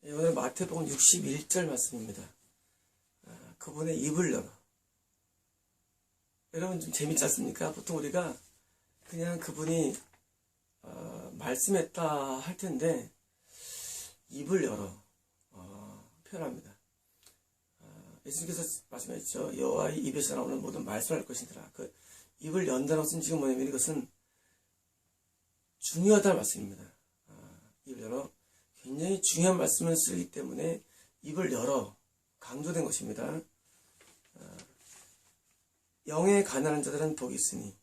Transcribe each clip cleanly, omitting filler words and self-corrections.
오늘 마태복음 61절 말씀입니다. 그분의 입을 열어. 여러분 좀 재밌지 않습니까? 보통 우리가 그냥 그분이 말씀했다 할 텐데 입을 열어 표현합니다. 예수님께서 말씀하셨죠. 여호와의 입에서 나오는 모든 말씀을 할 것이니라. 그 입을 연다는 것은 지금 뭐냐면 이것은 중요하다는 말씀입니다. 입을 열어 굉장히 중요한 말씀을 쓰기 때문에 입을 열어 강조된 것입니다. 영에 가난한 자들은 복이 있으니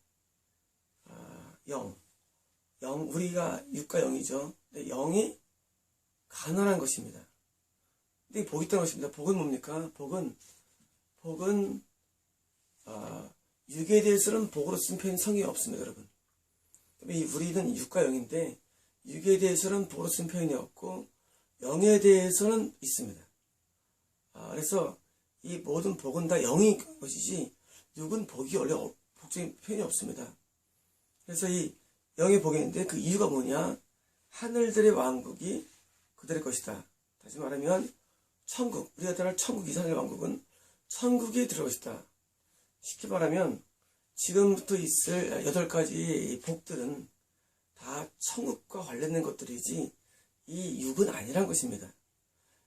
우리가 육과 영이죠. 근데 영이 가난한 것입니다. 근데 복이 있다는 것입니다. 복은 뭡니까? 복은 육에 대해서는 복으로 쓴 표현이 성경에 없습니다, 여러분. 우리는 육과 영인데 육에 대해서는 복으로 쓴 표현이 없고 영에 대해서는 있습니다. 그래서 이 모든 복은 다 영이 것이지 육은 복이 원래 복적인 표현이 없습니다. 그래서 이 영의 복이 있는데 그 이유가 뭐냐? 하늘들의 왕국이 그들의 것이다. 다시 말하면 천국, 우리가 들어갈 천국 이상의 왕국은 천국에 들어갈 것이다. 쉽게 말하면 지금부터 있을 8가지 복들은 다 천국과 관련된 것들이지 이 육은 아니란 것입니다.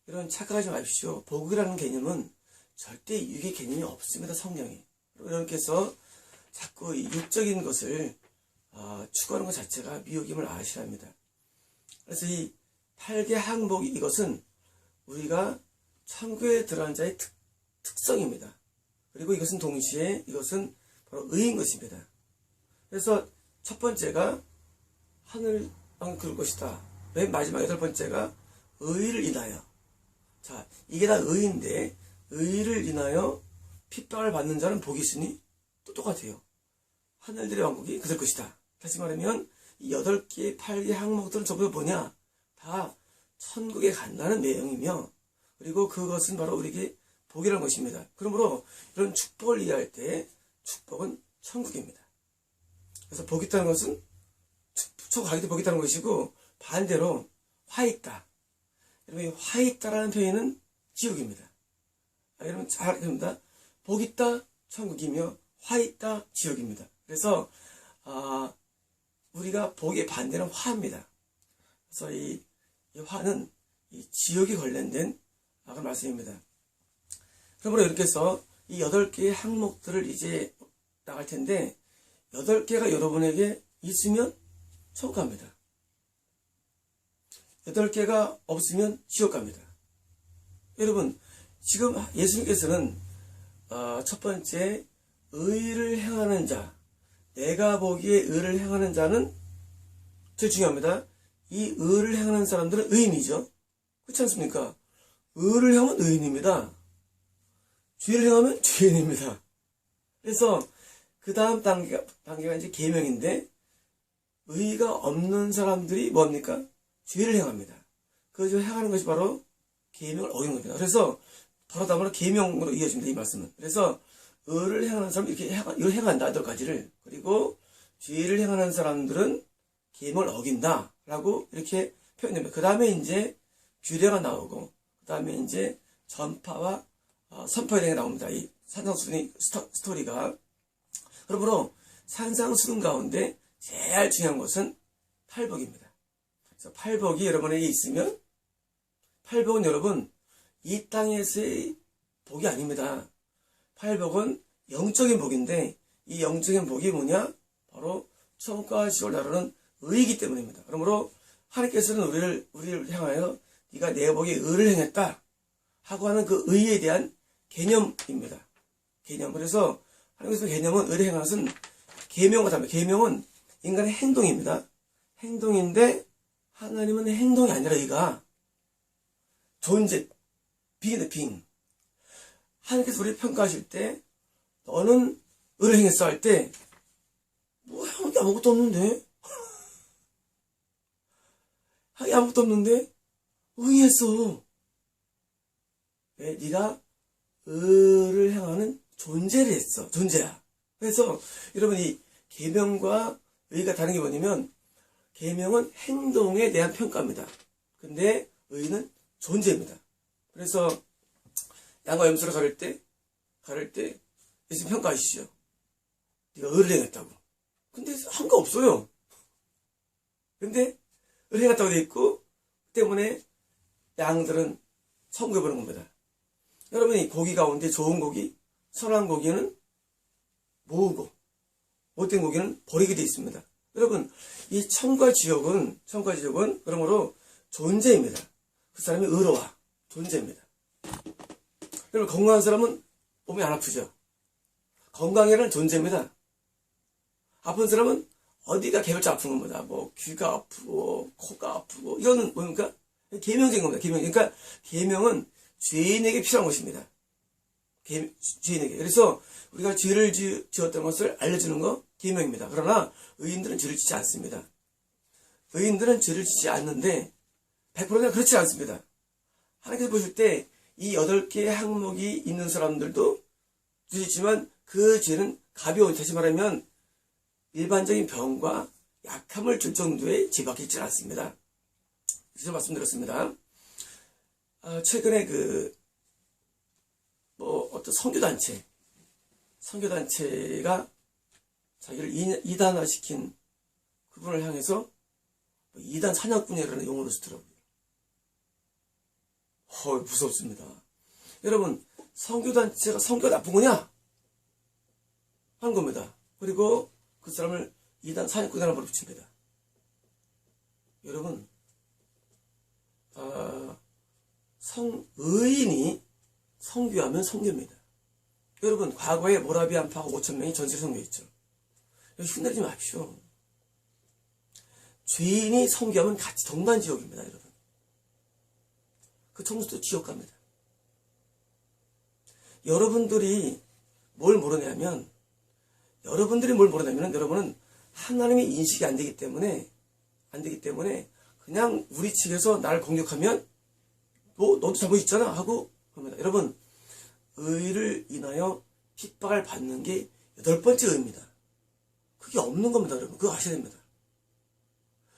여러분 착각하지 마십시오. 복이라는 개념은 절대 육의 개념이 없습니다. 성경에. 여러분께서 자꾸 육적인 것을 추구하는 것 자체가 미혹임을 아셔야 합니다. 그래서 이 8개 항복 이것은 우리가 천국에 들어간 자의 특성입니다. 그리고 이것은 동시에 이것은 바로 의인 것입니다. 그래서 첫 번째가 하늘 왕 그럴 것이다. 맨 마지막 8번째가 의를 인하여. 자, 이게 다 의인데 의를 인하여 핍박을 받는 자는 복이 있으니 또 똑같아요. 하늘들의 왕국이 그들 것이다. 다시 말하면 이 8개, 8개 항목들은 전부 뭐냐? 다 천국에 간다는 내용이며 그리고 그것은 바로 우리에게 복이라는 것입니다. 그러므로 이런 축복을 이해할 때 축복은 천국입니다. 그래서 복이 있다는 것은 천국 가기 때 복이 있다는 것이고 반대로 화 있다. 여러분 이 화 있다라는 표현은 지옥입니다. 여러분 잘 됩니다. 복 있다 천국이며 화 있다 지옥입니다. 그래서 우리가 복의 반대는 화입니다. 그래서 이 화는 이 지옥에 관련된 그런 말씀입니다. 그러므로 이렇게 해서 이 8개의 항목들을 이제 나갈 텐데 8개가 여러분에게 있으면 천국 갑니다. 8개가 없으면 지옥 갑니다. 여러분 지금 예수님께서는 첫 번째 의를 행하는 자, 내가 보기에 의를 행하는 자는 제일 중요합니다. 이 의를 행하는 사람들은 의인이죠. 그렇지 않습니까? 의를 행하면 의인입니다. 죄를 행하면 죄인입니다. 그래서 그 다음 단계가 이제 계명인데 의가 없는 사람들이 뭡니까? 죄를 행합니다. 그 죄를 행하는 것이 바로 계명을 어기는 겁니다. 그래서 바로 다음으로 계명으로 이어집니다. 이 말씀은. 그래서 의를 행하는 사람은 이걸 행한다. 8가지를. 그리고 죄를 행하는 사람들은 계명을 어긴다. 라고 이렇게 표현됩니다. 그 다음에 이제 규례가 나오고 그 다음에 이제 전파와 선포에 대해 나옵니다. 이 산상수훈의 스토리가. 그러므로 산상수훈 가운데 제일 중요한 것은 팔복입니다. 그래서 팔복이 여러분에게 있으면 팔복은 여러분 이 땅에서의 복이 아닙니다. 팔복은 영적인 복인데 이 영적인 복이 뭐냐? 바로 천국과 지옥을 다루는 의이기 때문입니다. 그러므로 하나님께서는 우리를 향하여 네가 내 복에 의를 행했다 하고 하는 그 의에 대한 개념입니다. 개념. 그래서 하나님께서 개념은 의를 행하는 것은 계명과 다릅니다. 계명은 인간의 행동입니다. 행동인데 하나님은 행동이 아니라 의가 존재, 빙인데 빙. 하나님께서 우리를 평가하실 때 너는 의를 행했어 할 때 뭐야 하기 아무것도 없는데 하기 아무것도 없는데 의했어. 왜? 네가 의를 행하는 존재를 했어. 존재야. 그래서 여러분 이 계명과 의가 다른 게 뭐냐면 계명은 행동에 대한 평가입니다. 근데 의는 존재입니다. 그래서 양과 염소를 가를 때 예수님 평가하시죠. 네가 의를 행했다고. 근데 한 거 없어요. 근데 의를 행했다고 돼 있고 때문에 양들은 천국에 보는 겁니다. 여러분이 고기 가운데 좋은 고기, 선한 고기는 모으고 못된 고기는 버리게 돼 있습니다. 여러분, 이 천과 지옥은 그러므로 존재입니다. 그 사람이 의로와 존재입니다. 여러분, 건강한 사람은 몸이 안 아프죠? 건강이라는 존재입니다. 아픈 사람은 어디가 개별적 아픈 겁니다. 뭐 귀가 아프고 코가 아프고 이거는 뭡니까? 계명적인 겁니다. 그러니까 계명은 죄인에게 필요한 것입니다. 죄인에게. 그래서 우리가 죄를 지었던 것을 알려주는 거 계명입니다. 그러나 의인들은 죄를 짓지 않습니다. 의인들은 죄를 짓지 않는데 100%는 그렇지 않습니다. 하나님께서 보실 때 이 8개의 항목이 있는 사람들도 죄지만 그 죄는 가벼운, 다시 말하면 일반적인 병과 약함을 줄 정도의 죄밖에 있지 않습니다. 그래서 말씀드렸습니다. 최근에 어떤 선교단체가 자기를 이단화시킨 그분을 향해서 이단 사냥꾼이라는 용어를 쓰더라고요. 무섭습니다. 여러분, 선교단체가 선교가 나쁜 거냐? 하는 겁니다. 그리고 그 사람을 이단 사냥꾼이라고 붙입니다. 여러분, 의인이 선교하면 선교입니다. 여러분, 과거에 모라비아 안파가 5,000명이 전세를 선교했죠. 흉내내지 마십시오. 죄인이 선교하면 같이 동반지옥입니다, 여러분. 그 청소도 지옥 갑니다. 여러분들이 뭘 모르냐면, 여러분은 하나님의 인식이 안 되기 때문에 그냥 우리 측에서 나를 공격하면 너도 잘못 있잖아 하고 합니다. 여러분, 의를 인하여 핍박을 받는 게 8번째 의입니다. 그게 없는 겁니다, 여러분. 그거 아셔야 됩니다.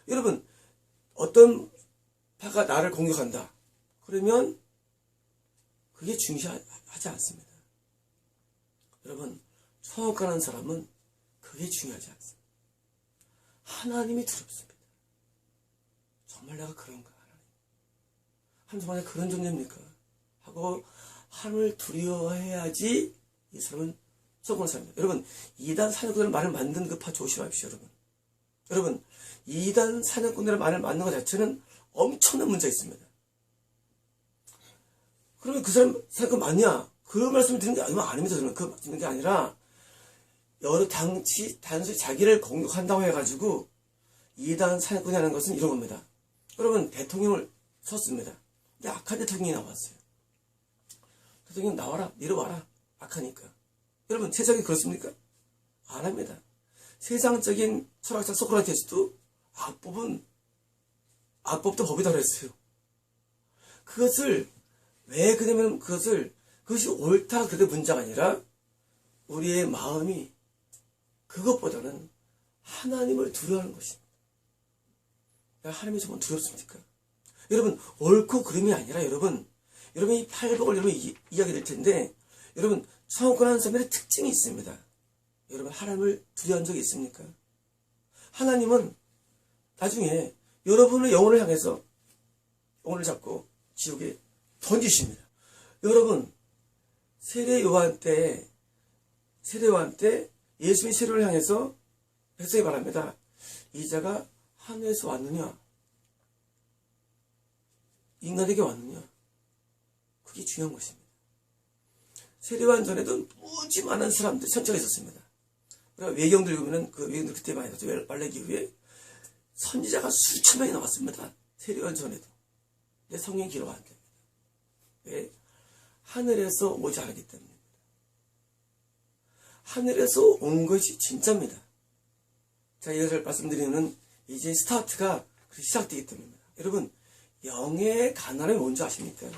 여러분, 어떤 파가 나를 공격한다. 그러면 그게 중요하지 않습니다. 여러분, 천국 가는 사람은 그게 중요하지 않습니다. 하나님이 두렵습니다. 정말 내가 그런가? 하나님 정말 내가 그런 존재입니까? 하고 하나님을 두려워해야지 이 사람은 천국 가는 사람입니다. 여러분, 이단 사냥꾼이라는 말을 만든 그 파 조심하십시오, 여러분. 여러분, 이단 사냥꾼이라는 말을 만든 것 자체는 엄청난 문제가 있습니다. 그러면 그 사람 사냥꾼 맞냐? 그런 말씀을 드리는 게 아닙니다. 저는 그 드리는 게 아니라 단순히 자기를 공격한다고 해가지고 이단 사냥꾼이 하는 것은 이런 겁니다. 여러분, 대통령을 섰습니다. 근데 악한 대통령이 나왔어요. 대통령 나와라, 내려와라. 악하니까. 여러분, 세상이 그렇습니까? 안 합니다. 세상적인 철학자 소크라테스도 악법도 법이다 그랬어요. 그것을 왜 그러냐면 그것이 옳다 그게 문제가 아니라 우리의 마음이 그것보다는 하나님을 두려워하는 것입니다. 하나님이 정말 두렵습니까? 여러분, 옳고 그름이 아니라 여러분 이 팔복을 여러분 이야기 될 텐데 여러분, 천국 가는 사람들의 특징이 있습니다. 여러분, 하나님을 두려워한 적이 있습니까? 하나님은 나중에 여러분의 영혼을 향해서 영혼을 잡고 지옥에 던지십니다. 여러분, 세례 요한 때 예수님이 세례를 향해서 백성이 말합니다. 이 자가 하늘에서 왔느냐? 인간에게 왔느냐? 그게 중요한 것입니다. 세례 요한 전에도 무지 많은 사람들, 천체가 있었습니다. 외경들 보면은 그 외경들 그때 많이 나왔죠. 말레기 후에 선지자가 수천 명이 나왔습니다. 세례 요한 전에도. 내 성경 기록 안 됩니다. 왜? 하늘에서 오지 않았기 때문입니다. 하늘에서 온 것이 진짜입니다. 자, 이것을 말씀드리는 이제 스타트가 시작되기 때문입니다. 여러분, 영의 가난함이 뭔지 아십니까?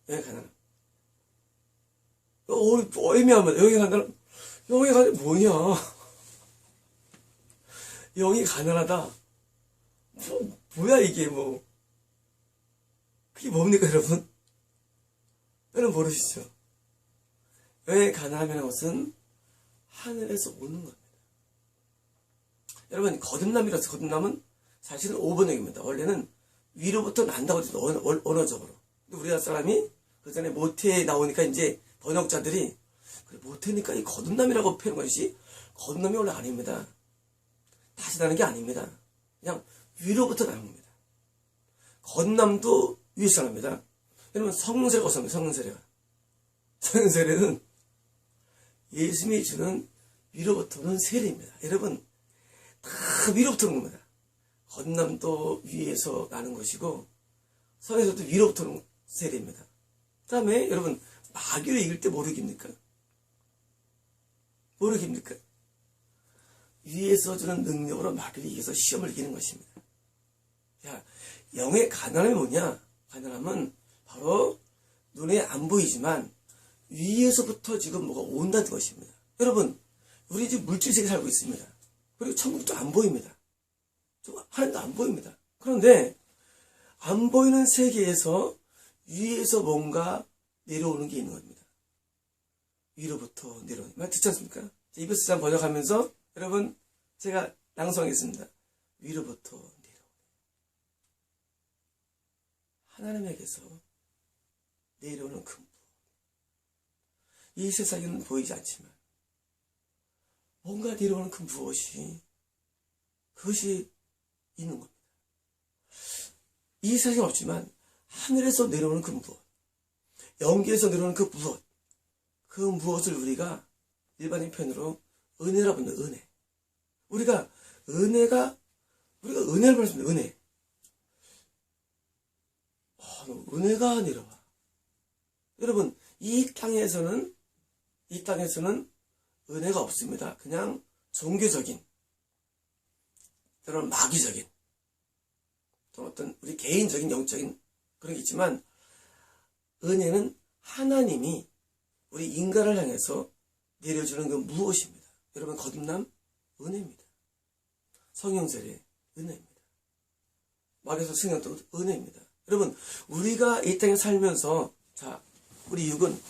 영의 가난함. 애매합니다. 영의 가난함 뭐냐? 영이 가난하다. 뭐야 이게 뭐. 그게 뭡니까, 여러분? 여러분 모르시죠? 왜 가난함이라는 것은 하늘에서 오는 겁니다. 여러분, 거듭남이라서 거듭남은 사실은 5번역입니다. 원래는 위로부터 난다고 해서 언어적으로. 근데 우리나라 사람이 그 전에 모태에 나오니까 이제 번역자들이 그래, 모태니까 이 거듭남이라고 표현한 것이 거듭남이 원래 아닙니다. 다시 나는 게 아닙니다. 그냥 위로부터 나는 겁니다. 거듭남도 위에서 납니다. 여러분, 성세례가 어떻습니까? 성세례가. 성세례는 예수님이 주는 위로부터 오는 세례입니다. 여러분, 다 위로부터 오는 겁니다. 거듭남도 위에서 나는 것이고, 성에서도 위로부터 오는 세례입니다. 그 다음에 여러분, 마귀를 이길 때 뭐를 이깁니까? 뭐를 이깁니까? 위에서 주는 능력으로 마귀를 이겨서 시험을 이기는 것입니다. 자, 영의 가난함이 뭐냐? 가난함은 바로 눈에 안 보이지만 위에서부터 지금 뭐가 온다는 것입니다. 여러분, 우리 지금 물질세계에 살고 있습니다. 그리고 천국도 안 보입니다. 하나님도 안 보입니다. 그런데 안 보이는 세계에서 위에서 뭔가 내려오는 게 있는 겁니다. 위로부터 내려오는 말 듣지 않습니까? 이베소 3 번역하면서 여러분 제가 낭송하겠습니다. 위로부터 내려오는 하나님에게서 내려오는 큰 부어. 이 세상에는 보이지 않지만 뭔가 내려오는 큰 부엇이 그것이 있는 겁니다. 이 세상에 없지만 하늘에서 내려오는 그 무엇, 영계에서 내려오는 그 무엇, 그 무엇을 우리가 일반인 표현으로 은혜라고 부르는 은혜. 우리가 은혜를 말씀드립니다. 은혜. 은혜가 내려와. 여러분, 이 땅에서는 은혜가 없습니다. 그냥 종교적인, 때로는 마귀적인, 또 어떤 우리 개인적인 영적인 그런 게 있지만, 은혜는 하나님이 우리 인간을 향해서 내려주는 그 무엇입니다. 여러분, 거듭남 은혜입니다. 성령세례 은혜입니다. 말에서 승연도 은혜입니다. 여러분, 우리가 이 땅에 살면서 자, 우리 육은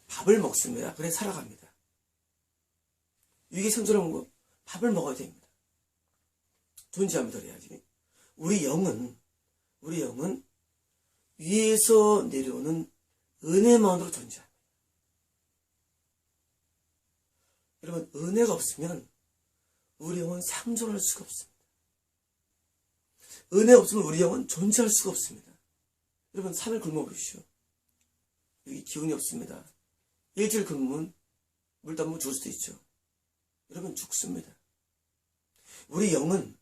밥을 먹습니다. 그래 살아갑니다. 육이 생존하는 거 밥을 먹어야 됩니다. 존재하면 더해야지. 우리 영은 위에서 내려오는 은혜만으로 존재합니다. 여러분, 은혜가 없으면 우리 영은 생존할 수가 없습니다. 은혜 없으면 우리 영은 존재할 수가 없습니다. 여러분, 산을 굶어보십시오. 여기 기운이 없습니다. 일주일 굶으면 물도 안 먹고 죽을 수도 있죠. 여러분, 죽습니다. 우리 영은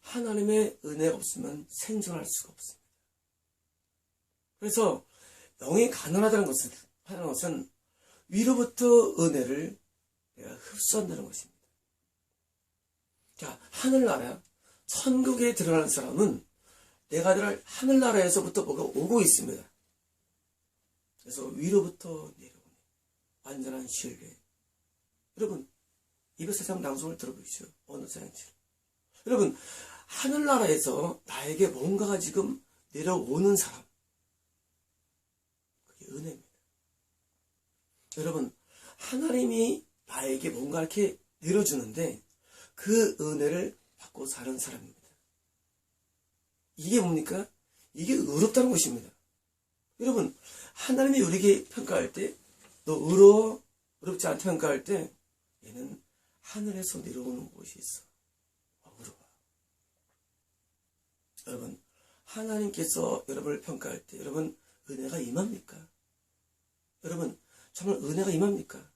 하나님의 은혜가 없으면 생존할 수가 없습니다. 그래서 영이 가난하다는 것은 위로부터 은혜를 내가 흡수한다는 것입니다. 자, 하늘나라, 천국에 들어가는 사람은 내가 들어갈 하늘나라에서부터 뭐가 오고 있습니다. 그래서 위로부터 내려오는 완전한 신뢰. 여러분, 이베소 3 낭송을 들어보십시오. 어느 사양처럼. 여러분, 하늘나라에서 나에게 뭔가가 지금 내려오는 사람. 그게 은혜입니다. 여러분, 하나님이 나에게 뭔가 이렇게 내려주는데 그 은혜를 받고 사는 사람입니다. 이게 뭡니까? 이게 의롭다는 것입니다. 여러분, 하나님이 우리에게 평가할 때 너 의로워? 의롭지 않다 평가할 때 얘는 하늘에서 내려오는 것이 있어. 의로워. 여러분, 하나님께서 여러분을 평가할 때 여러분 은혜가 임합니까? 여러분, 정말 은혜가 임합니까?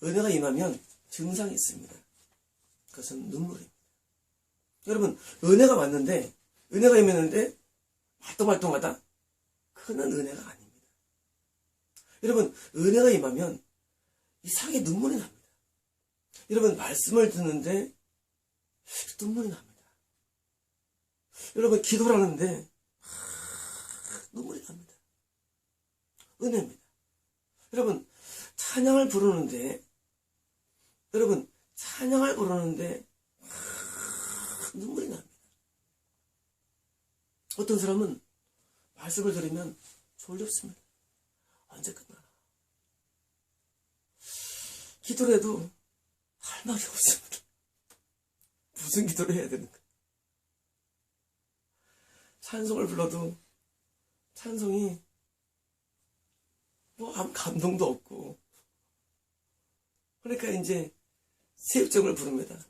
은혜가 임하면 증상이 있습니다. 그것은 눈물입니다. 여러분, 은혜가 왔는데, 은혜가 임했는데 말똥말똥하다? 그건 은혜가 아닙니다. 여러분, 은혜가 임하면 이상하게 눈물이 납니다. 여러분, 말씀을 듣는데 눈물이 납니다. 여러분, 기도를 하는데 눈물이 납니다. 은혜입니다. 여러분, 찬양을 부르는데 눈물이 납니다. 어떤 사람은 말씀을 들으면 졸렵습니다. 언제 끝나나. 기도를 해도 할 말이 없습니다. 무슨 기도를 해야 되는가. 찬송을 불러도 찬송이 뭐 아무 감동도 없고, 그러니까 이제 새벽정을 부릅니다.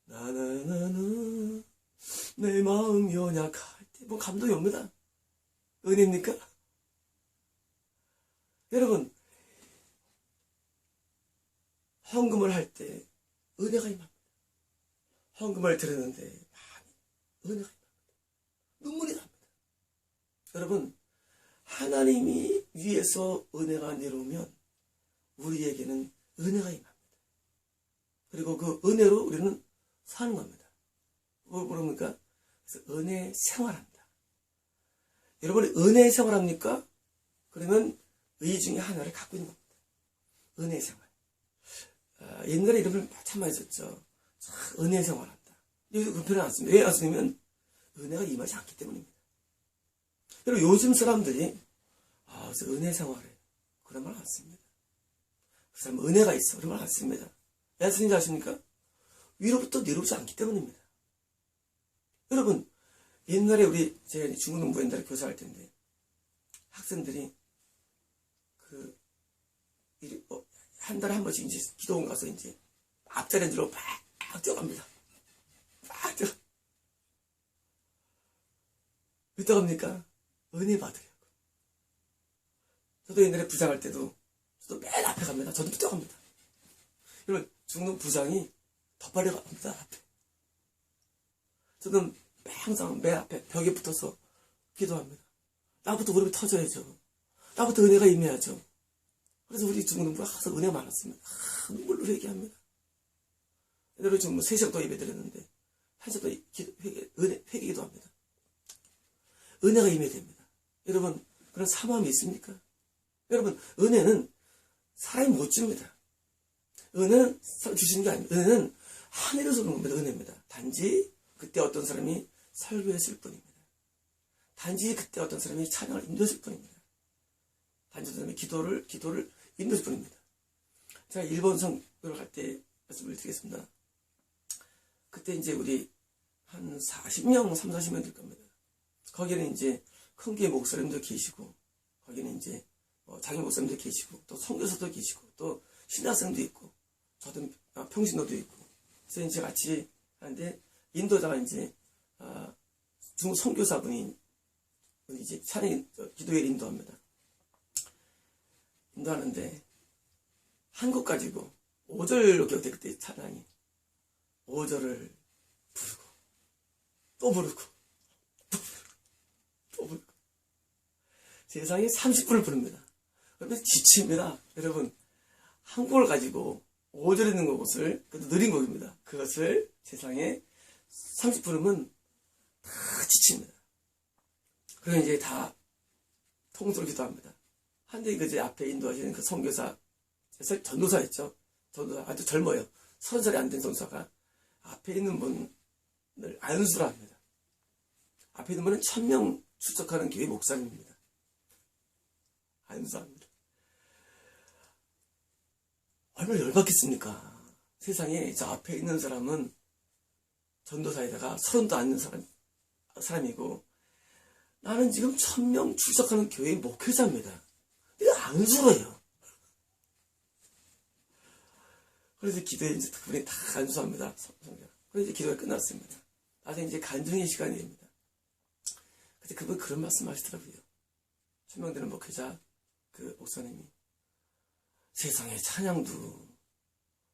나나나나 내 마음 연약할 때 뭐 감동이 옵니다. 은혜입니까? 여러분, 헌금을 할 때 은혜가 임합니다. 헌금을 드렸는데 많이 은혜가 임합니다. 눈물이 납니다. 여러분, 하나님이 위에서 은혜가 내려오면 우리에게는 은혜가 임합니다. 그리고 그 은혜로 우리는 사는 겁니다. 뭘 그럽니까? 그래서 은혜 생활합니다. 여러분이 은혜 생활합니까? 그러면 의 중에 하나를 갖고 있는 겁니다. 은혜 생활. 옛날에 이름을 참 많이 썼죠. 은혜 생활한다. 요즘 그 표현 안 씁니다. 왜 안 쓰냐면 은혜가 임하지 않기 때문입니다. 여러분, 요즘 사람들이 그래서 은혜 생활해. 그런 말 안 씁니다. 그 사람은 은혜가 있어. 그런 말 안 씁니다. 왜 안 쓰는지 아십니까? 위로부터 내려오지 않기 때문입니다. 여러분, 옛날에 제가 중고등부 옛날에 교사할 텐데, 학생들이 한 달에 한 번씩 이제 기도원 가서 이제 앞자리 앉으러 막 뛰어갑니다. 막 뛰어. 왜 뛰어갑니까? 은혜 받으려고. 저도 옛날에 부장할 때도 저도 맨 앞에 갑니다. 저도 뛰어갑니다. 여러분, 중등 부장이 더 빨리 갑니다. 앞에. 저는 항상 맨 앞에 벽에 붙어서 기도합니다. 나부터 무릎이 터져야죠. 나부터 은혜가 임해야죠. 그래서 우리 중등부가 항상 은혜가 많았습니다. 눈물로 회개합니다. 옛날에 지금 3시간 더 예배 드렸는데 1시간 더 회개기도 합니다. 은혜가 임해야 됩니다. 여러분, 그런 사모함이 있습니까? 여러분, 은혜는 사람이 못 줍니다. 은혜는 주시는 게 아닙니다. 은혜는 하늘에서 오는 겁니다. 은혜입니다. 단지 그때 어떤 사람이 설교했을 뿐입니다. 단지 그때 어떤 사람이 찬양을 인도했을 뿐입니다. 단지 어떤 사람이 기도를 인도했을 뿐입니다. 제가 일본 선교를 갈 때 말씀을 드리겠습니다. 그때 이제 우리 한 40명, 40명 될 겁니다. 거기는 이제 큰 교회 목사님도 계시고, 거기는 이제 장인 목사님도 계시고, 또 선교사도 계시고, 또 신학생도 있고, 저도 평신도도 있고, 그래서 이제 같이 하는데 인도자가 이제 중국 선교사분이 이제 찬양 기도회를 인도합니다. 인도하는데 한국 가지고 5절 기억돼. 그때 찬양이 5절을 부르고 또 부르고 또 부르고 세상에 30분을 부릅니다. 그러면 지칩니다. 여러분, 한국을 가지고 5절 있는 것을, 그것도 느린 곡입니다. 그것을 세상에 30분 부르면 다 지칩니다. 그래서 이제 다 통솔 기도합니다. 한데 그 제 앞에 인도하시는 그 선교사, 전도사였죠. 전도사, 아주 젊어요. 30살이 안 된 선교사가 앞에 있는 분을 안수를 합니다. 앞에 있는 분은 1000명 출석하는 교회 목사님입니다. 안수합니다. 얼마나 열받겠습니까? 세상에 저 앞에 있는 사람은 전도사에다가 30도 않는 사람이고, 나는 지금 1000명 출석하는 교회 목회자입니다. 내가 안수를 해요. 그래서 기도에 이제 그분이 다 안수합니다. 그래서 이제 기도가 끝났습니다. 나중에 이제 간증의 시간이 됩니다. 그때 그분 그런 말씀 하시더라고요. 1000명 되는 목회자 그 목사님이, 세상에 찬양도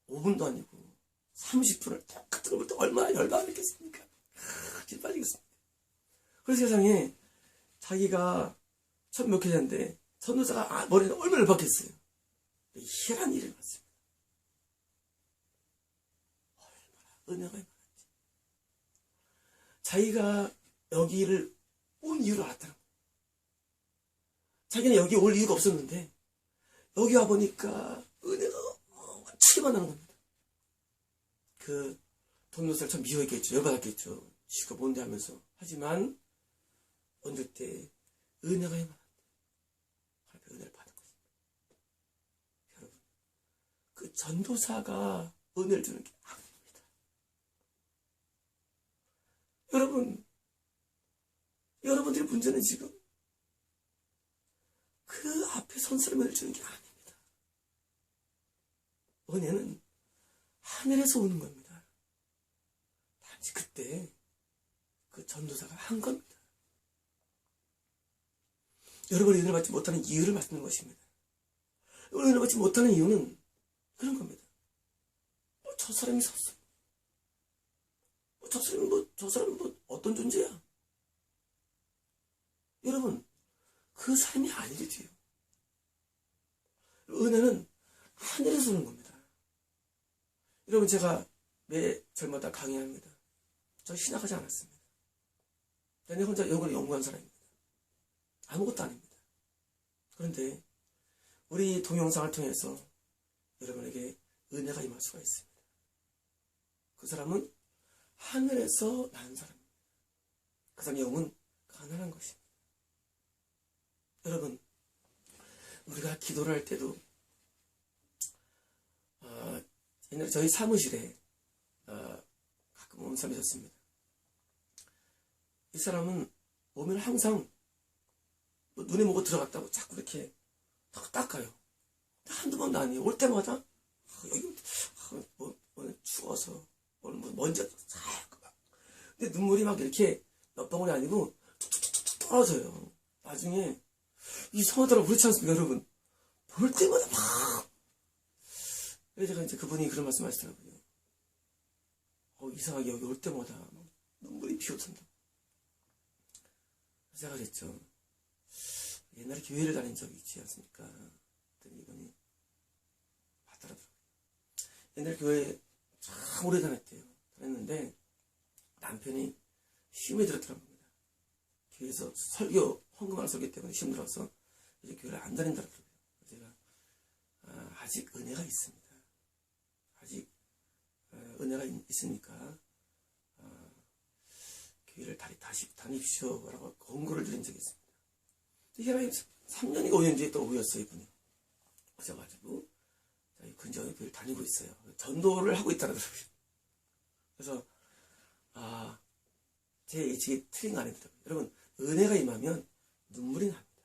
5분도 아니고 30분을 똑같은 걸 또 얼마나 열받겠습니까? 기빨리겠습니다. 그래서 세상에 자기가 첫 목회자인데 전도자가 머리는 얼마나 열받겠어요. 희한한 일을 봤습니다. 얼마나 은혜가 임하는지. 자기가 여기를 온 이유를 알았다는 거예요. 자기는 여기 올 이유가 없었는데 여기 와보니까 은혜가 어떻게 만나는 겁니다. 그 전도사를 참 미워했겠죠. 열받았겠죠. 지가 뭔데 하면서 하지만 어느 때 은혜가 임하는데 하나님의 은혜를 받은 것입니다. 여러분, 그 전도사가 은혜를 주는 게 아닙니다. 여러분들의 문제는 지금 그 앞에 선 사람을 은혜를 주는 게 아닙니다. 은혜는 하늘에서 오는 겁니다. 단지 그때 그 전도사가 한 겁니다. 여러분이 은혜를 받지 못하는 이유를 말씀하는 것입니다. 은혜를 받지 못하는 이유는 그런 겁니다. 저 사람이 섰어. 저 사람은 어떤 존재야? 여러분, 그 사람이 아니겠지요. 은혜는 하늘에서 오는 겁니다. 여러분, 제가 매 절마다 강의합니다. 저 신학하지 않았습니다. 내가 혼자 영어를 연구한 사람입니다. 아무것도 아닙니다. 그런데 우리 동영상을 통해서 여러분에게 은혜가 임할 수가 있습니다. 그 사람은 하늘에서 난 사람입니다. 그 사람의 영은 가난한 것입니다. 여러분, 우리가 기도를 할 때도 옛날에 저희 사무실에 가끔 오는 사람이 있었습니다. 이 사람은 오면 항상 눈에 뭐가 들어갔다고 자꾸 이렇게 닦아요. 한두 번도 아니에요. 올 때마다 여기 추워서 오늘 먼지가 자꾸 막. 근데 눈물이 막 이렇게 몇 방울이 아니고 툭툭툭툭 떨어져요. 나중에 이상하더라고. 그렇지 않습니까, 여러분? 볼 때마다 막. 그래서 제가 이제 그분이 그런 말씀 하시더라고요. 이상하게 여기 올 때마다 눈물이 피어든다. 제가 그랬죠. 옛날에 교회를 다닌 적이 있지 않습니까? 그랬더니 이분이 맞더라고요. 옛날 교회에 참 오래 다녔대요. 다녔는데 남편이 시험에 들었더라는 겁니다. 교회에서 설교, 헌금하는 설교 때문에 시험 들어서 이제 교회를 안 다닌다더라고요. 제가 아직 은혜가 있습니다. 아직 은혜가 있으니까 교회를 다시 다니십시오라고 권고를 드린 적이 있습니다. 이게 3년인가 5년 뒤에 또 오였어요, 이분이. 오셔가지고 근처에 교회를 다니고 있어요. 전도를 하고 있다더라고요. 그래서 제 예측이 틀린 거 아니더라고요. 여러분, 은혜가 임하면 눈물이 납니다.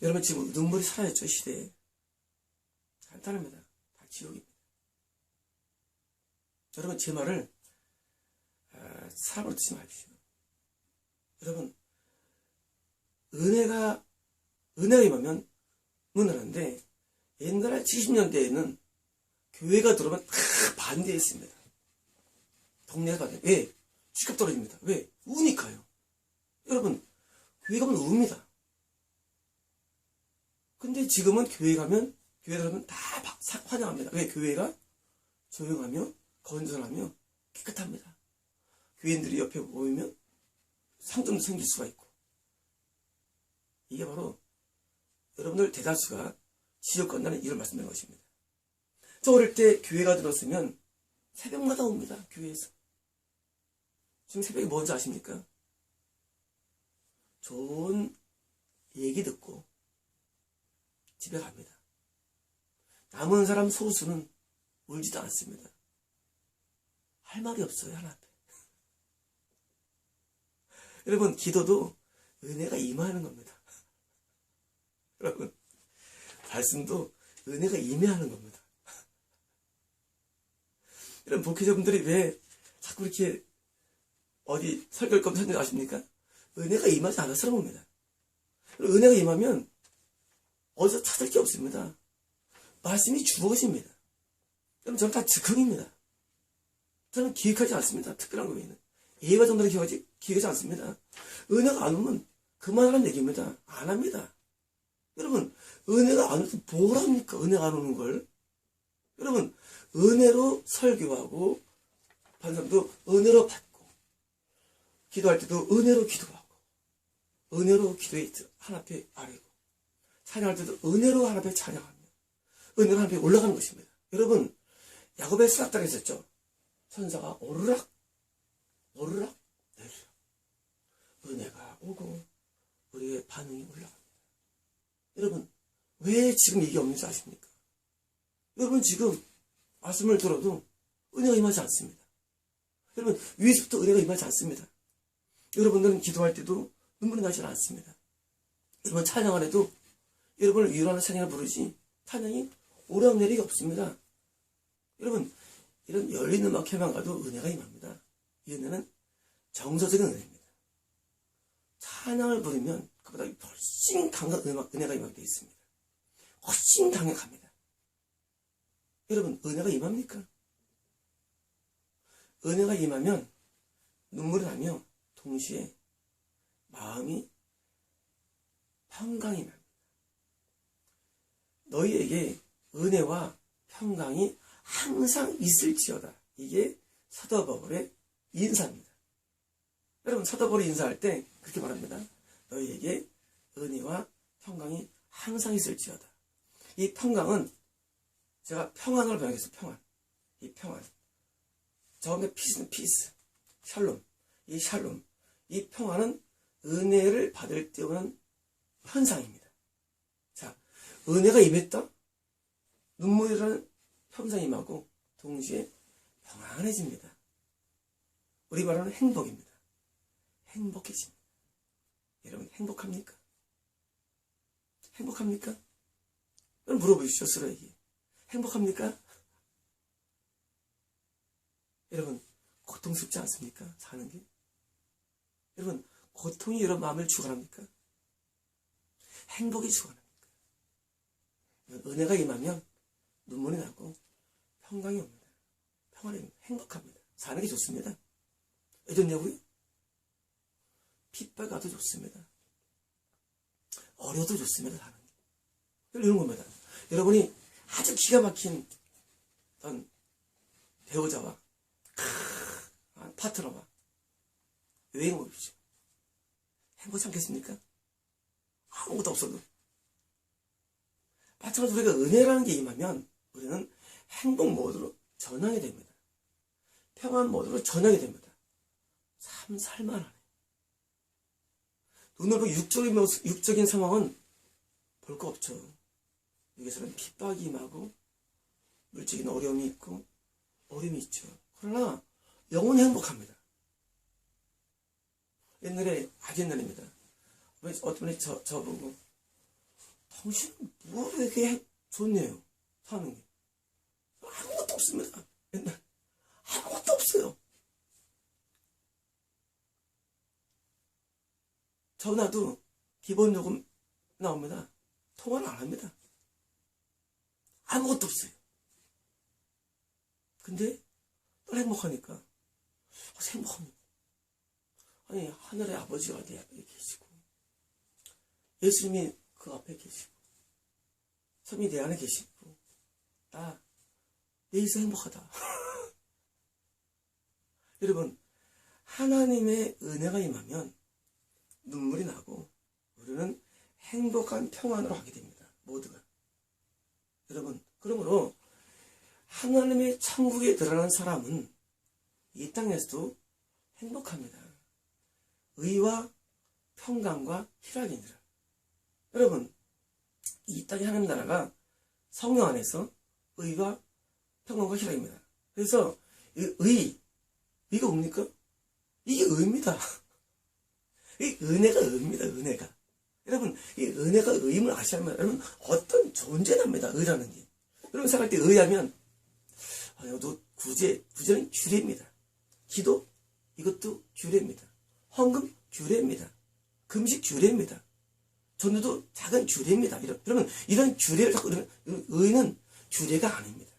여러분, 지금 눈물이 사라졌죠, 시대에. 간단합니다. 다 지옥입니다. 여러분, 제 말을 사람으로 듣지 마십시오. 여러분, 은혜가 임하면 문화인데, 옛날에 70년대에는 교회가 들어오면 다 반대했습니다. 동네가 반대. 왜? 취급 떨어집니다. 왜? 우니까요. 여러분, 교회 가면 우입니다. 근데 지금은 교회 가면 다 환영합니다. 왜? 교회가 조용하며 건전하며 깨끗합니다. 교인들이 옆에 모이면 상점도 생길 수가 있고. 이게 바로 여러분들 대다수가 지옥 간다는 이유를 말씀드린 것입니다. 저 어릴 때 교회가 들었으면 새벽마다 옵니다. 교회에서. 지금 새벽에 뭔지 아십니까? 좋은 얘기 듣고 집에 갑니다. 남은 사람 소수는 울지도 않습니다. 할 말이 없어요, 하나 앞에. 여러분, 기도도 은혜가 임하는 겁니다. 여러분, 말씀도 은혜가 임하는 겁니다. 여러분, 목회자분들이 왜 자꾸 이렇게 어디 설교할 거면 설교 아십니까? 은혜가 임하지 않아서 그런 겁니다. 은혜가 임하면 어디서 찾을 게 없습니다. 말씀이 주어집니다. 여러분, 저는 다 즉흥입니다. 저는 기획하지 않습니다. 특별한 거에는. 예외가 정도로 기획하지 않습니다. 은혜가 안 오면 그만하라는 얘기입니다. 안 합니다. 여러분, 은혜가 안 오면 뭘 합니까? 은혜가 안 오는 걸. 여러분, 은혜로 설교하고 반사도 은혜로 받고 기도할 때도 은혜로 기도하고 은혜로 기도에 하나 앞에 아뢰고 찬양할 때도 은혜로 하나 앞에 찬양하며 은혜로 하나 앞에 올라가는 것입니다. 여러분, 야곱의 수락당에 있었죠. 천사가 오르락 내리락. 은혜가 오고 우리의 반응이 올라갑니다. 여러분, 왜 지금 이게 없는지 아십니까? 여러분 지금 말씀을 들어도 은혜가 임하지 않습니다. 여러분 위에서부터 은혜가 임하지 않습니다. 여러분들은 기도할 때도 눈물이 나지 않습니다. 여러분 찬양할 때도 여러분을 위로하는 찬양을 부르지 찬양이 오르락 내리기 없습니다. 여러분 이런 열린 음악회만 가도 은혜가 임합니다. 이 은혜는 정서적인 은혜입니다. 찬양을 부르면 그보다 훨씬 강한 은혜가 임하게 되어 있습니다. 훨씬 강력합니다. 여러분 은혜가 임합니까? 은혜가 임하면 눈물이 나며 동시에 마음이 평강이 납니다. 너희에게 은혜와 평강이 항상 있을지어다. 이게 사도 바울의 인사입니다. 여러분 사도 바울이 인사할 때 그렇게 말합니다. 너희에게 은혜와 평강이 항상 있을지어다. 이 평강은 제가 평안을 번역했어요. 평안. 이 평안. 처음에 피스는 피스. 샬롬. 이 샬롬. 이 평안은 은혜를 받을 때 오는 현상입니다. 자, 은혜가 임했다? 눈물이라는 현상이 임하고 동시에 평안해집니다. 우리 말하는 행복입니다. 행복해집니다. 여러분 행복합니까? 행복합니까? 여러분 물어보십시오. 스스로에게. 행복합니까? 여러분 고통스럽지 않습니까? 사는 게? 여러분 고통이 여러분 마음을 주관합니까? 행복이 주관합니까? 은혜가 임하면 눈물이 나고 평강이 옵니다. 평안이 행복합니다. 사는 게 좋습니다. 왜 좋냐고요? 핍박 가도 좋습니다. 어려도 좋습니다. 사는 게. 이런 겁니다. 여러분이 아주 기가 막힌 어떤 배우자와 파트너와 여행을 오십시오. 행복치 않겠습니까? 아무것도 없어도. 마찬가지로 우리가 은혜라는 게 임하면 우리는 행복 모드로 전환이 됩니다. 평안 모드로 전환이 됩니다. 참 살만하네. 눈으로 육적인 상황은 볼 거 없죠. 여기서는 핍박이 임하고 물질적인 어려움이 있고 어려움이 있죠. 그러나 영혼이 행복합니다. 옛날에 아주 옛날입니다. 어떤 분이 저보고 당신은 뭐 이렇게 좋네요. 사는 게. 아무것도 없습니다. 옛날 아무것도 없어요. 전화도 기본 요금 나옵니다. 통화를 안 합니다. 아무것도 없어요. 근데 늘 행복하니까 행복합니다. 아니 하늘의 아버지가 내 앞에 계시고 예수님이 그 앞에 계시고 섬이 내 안에 계시고 나 여기서 행복하다. 여러분 하나님의 은혜가 임하면 눈물이 나고 우리는 행복한 평안으로 하게 됩니다. 모두가. 여러분 그러므로 하나님의 천국에 들어가는 사람은 이 땅에서도 행복합니다. 의와 평강과 희락이니라. 여러분 이 땅의 하나님 나라가 성령 안에서 의와 평강과 희락입니다. 그래서 의가 뭡니까? 이게 의입니다. 이 은혜가 의입니다. 은혜가. 여러분 이 은혜가 의임을 아시면 여러분 어떤 존재납니다. 의라는 게. 여러분 생각할 때 의하면 또 구제는 규례입니다. 기도 이것도 규례입니다. 헌금 규례입니다. 금식 규례입니다. 전도도 작은 규례입니다. 여러분 이런 규례를 자꾸 의는 규례가 아닙니다.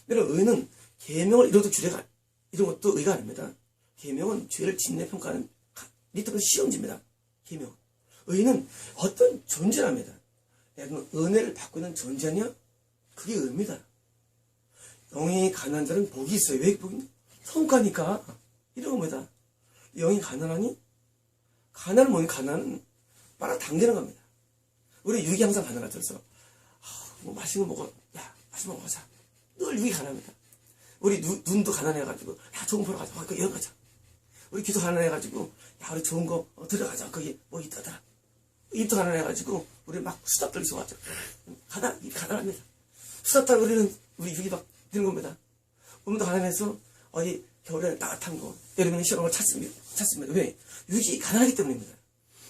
여러분 의는 계명을 이뤄도 규례가 이런 것도 의가 아닙니다. 계명은 죄를 짓는 평가하는 리터는 시험지입니다. 계명. 의는 어떤 존재랍니다. 내가 은혜를 받고 있는 존재냐? 그게 의입니다. 영이 가난한 자는 복이 있어요. 왜 복이 있냐? 성과니까. 이런 겁니다. 영이 가난하니? 가난은 뭐니? 가난은 빨아당기는 겁니다. 우리 육이 항상 가난하죠. 그래서 뭐 맛있는 거 먹어. 야 맛있는 거 먹자. 늘 육이 가난합니다. 우리 눈도 가난해가지고 야 좋은 보러 가자. 여행 가자. 우리 기도 가난해가지고, 야, 우리 좋은 거 들어가자. 거기 뭐 있다더라. 입도 가난해가지고, 우리 막 수다 떨기서 가자. 가난합니다. 수다 떨고 우리 육이 막 드는 겁니다. 몸도 가난해서, 어디 겨울에 따뜻한 거, 여름에는 시원한 걸 찾습니다. 왜? 육이 가난하기 때문입니다.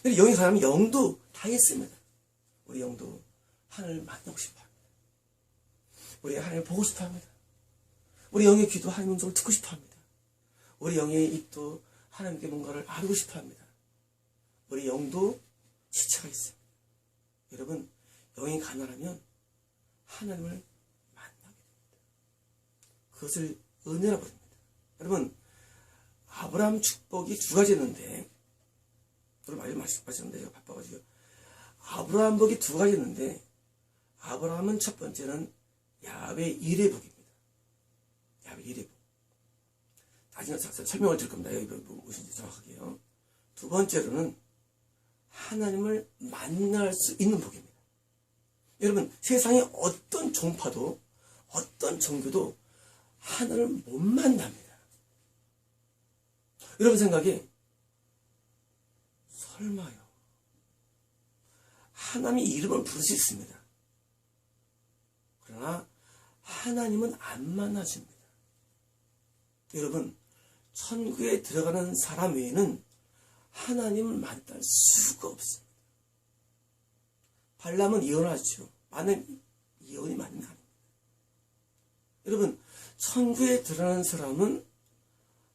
근데 영이 가난하면 영도 다 있습니다. 우리 영도 하늘을 만나고 싶어 합니다. 우리가 하나님을 보고 싶어 합니다. 우리 영의 귀도 하나님의 음성을 듣고 싶어 합니다. 우리 영의 입도 하나님께 뭔가를 알고 싶어 합니다. 우리 영도 지체가 있습니다. 여러분, 영이 가난하면 하나님을 만나게 됩니다. 그것을 은혜라고 합니다. 여러분, 아브라함 축복이 두 가지였는데, 오늘 많이 말씀하셨는데, 제가 바빠가지고. 아브라함 복이 두 가지였는데, 아브라함은 첫 번째는 야훼 일의 복입니다. 야훼 일의 복. 나중에 설명을 드릴 겁니다. 여기 무엇인지 정확하게요. 두 번째로는 하나님을 만날 수 있는 복입니다. 여러분, 세상의 어떤 종파도, 어떤 종교도 하나님을 못 만납니다. 여러분 생각에, 설마요. 하나님의 이름을 부를 수 있습니다. 그러나 하나님은 안 만나집니다. 여러분, 천국에 들어가는 사람 외에는 하나님을 만날 수가 없습니다. 발람은 이혼하죠. 이혼이 맞는 거 아닙니다. 여러분, 천국에 들어가는 사람은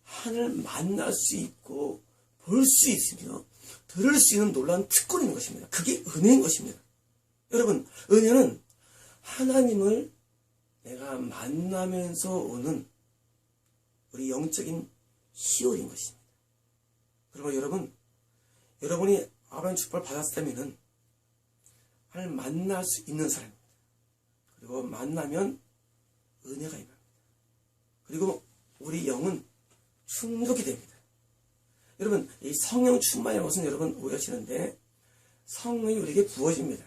하나님을 만날 수 있고 볼 수 있으며 들을 수 있는 놀라운 특권인 것입니다. 그게 은혜인 것입니다. 여러분, 은혜는 하나님을 내가 만나면서 오는 우리 영적인 희열인 것입니다. 그리고 여러분이 아브라함 축복을 받았다면 하나님을 만날 수 있는 사람입니다. 그리고 만나면 은혜가 임합니다. 그리고 우리 영은 충족이 됩니다. 여러분, 이 성령 충만이라는 것은 여러분 오해하시는데, 성령이 우리에게 부어집니다.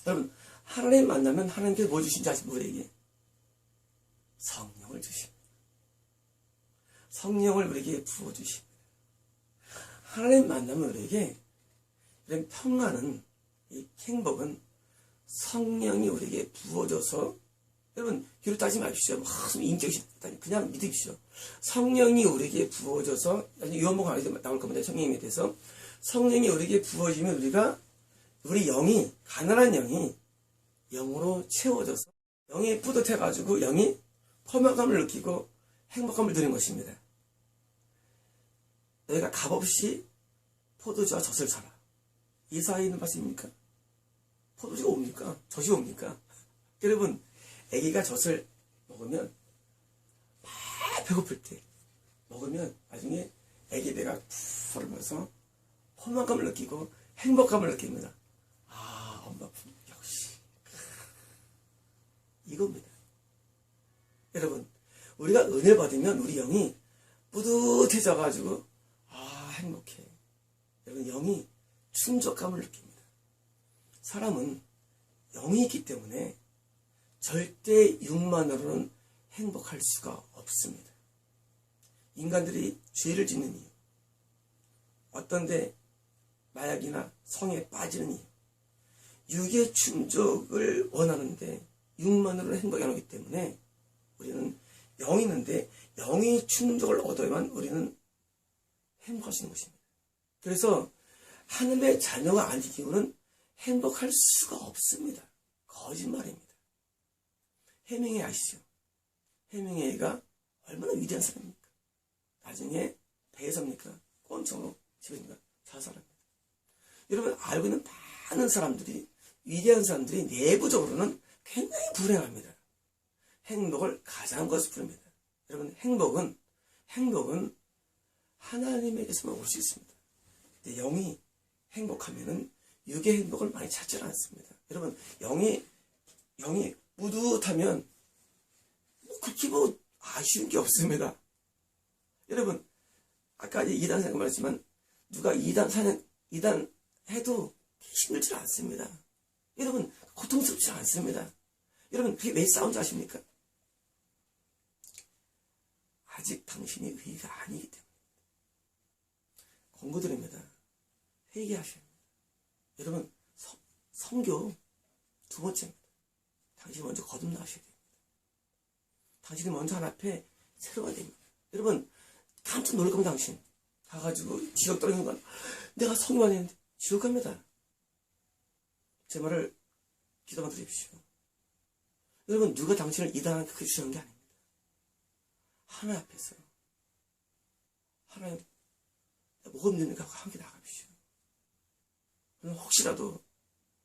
여러분, 하나님 만나면 하나님께서 뭐 주신지 아십니까? 우리에게 성령을 주십니다. 성령을 우리에게 부어주십니다. 하나님 만나면 우리에게 이런 평안은, 이 행복은 성령이 우리에게 부어줘서, 여러분, 뒤로 따지지 마십시오. 무슨 인격이 그냥 믿으십시오. 성령이 우리에게 부어져서, 요한복음 안에 나올 겁니다. 성령님에 대해서. 성령이 우리에게 부어지면 우리 영이, 가난한 영이 영으로 채워져서, 영이 뿌듯해가지고 영이 포만감을 느끼고 행복감을 드는 것입니다. 너희가 값없이 포도주와 젖을 사라. 이 사이는 말씀입니까? 포도주가 옵니까? 젖이 옵니까? 여러분, 아기가 젖을 먹으면 막 배고플 때 먹으면 나중에 아기 배가 푹 흐르면서 포만감을 느끼고 행복감을 느낍니다. 아, 엄마 품 역시 이겁니다. 여러분, 우리가 은혜 받으면 우리 영이 뿌듯해져 가지고 행복해. 여러분, 영이 충족감을 느낍니다. 사람은 영이 있기 때문에 절대 육만으로는 행복할 수가 없습니다. 인간들이 죄를 짓는 이유, 어떤데 마약이나 성에 빠지는 이유, 육의 충족을 원하는데 육만으로는 행복이 안 오기 때문에 우리는 영이 있는데 영의 충족을 얻어야만 우리는 행복할 수 있는 것입니다. 그래서 하늘의 자녀가 아닌 이유는 행복할 수가 없습니다. 거짓말입니다. 해밍웨이 아시죠? 해밍웨이가 얼마나 위대한 사람입니까? 나중에 배에서입니까? 꼰청으로 집으니까 자살합니다. 여러분, 알고 있는 많은 사람들이, 위대한 사람들이 내부적으로는 굉장히 불행합니다. 행복을 가장 것을 부릅니다. 여러분, 행복은 하나님에게서만 올 수 있습니다. 근데 영이 행복하면은 육의 행복을 많이 찾지 않습니다. 여러분, 영이 뿌듯하면 그렇게 아쉬운 게 없습니다. 여러분, 아까 이단 생각 말했지만 누가 이단 해도 힘들지 않습니다. 여러분, 고통스럽지 않습니다. 여러분, 그게 왜 싸운지 아십니까? 아직 당신이 의가 아니기 때문에. 권고드립니다. 회개하셔야 합니다. 여러분, 성교 두 번째입니다. 당신이 먼저 거듭나셔야 됩니다. 당신이 먼저 하나님 앞에 새로워야 됩니다. 여러분, 깜짝 놀랄 겁니다. 당신 가가지고 지옥 떨어지는 건 내가 성교만 했는데 지옥 갑니다. 제 말을 기도만 드립시오. 여러분, 누가 당신을 이단하게 그렇게 주시는 게 아닙니다. 하나님 앞에서 하나님 뭐가 없는가 함께 나가십시오. 그럼 혹시라도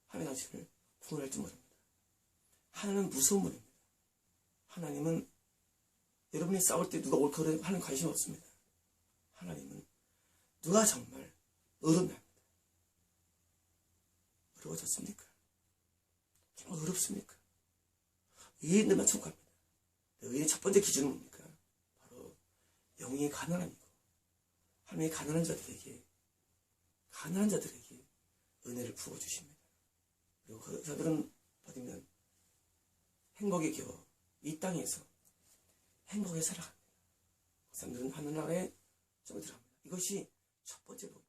하나님 당신을 구원할지 모릅니다. 하나님은 무서운 분입니다. 하나님은 여러분이 싸울 때 누가 옳고 그르고 하는 관심 없습니다. 하나님은 누가 정말 어렵습니다. 어려워졌습니까? 정말 어렵습니까? 의인들만 천국합니다. 의인의 첫 번째 기준은 뭡니까? 바로 영이 가난함이고 하나님이 가난한 자들에게 은혜를 부어주십니다. 그리고 그 자들은 받으면 행복에 겨워 이 땅에서 행복에 살아갑니다. 그 사람들은 하늘나라에 좀 들어갑니다. 이것이 첫 번째 복.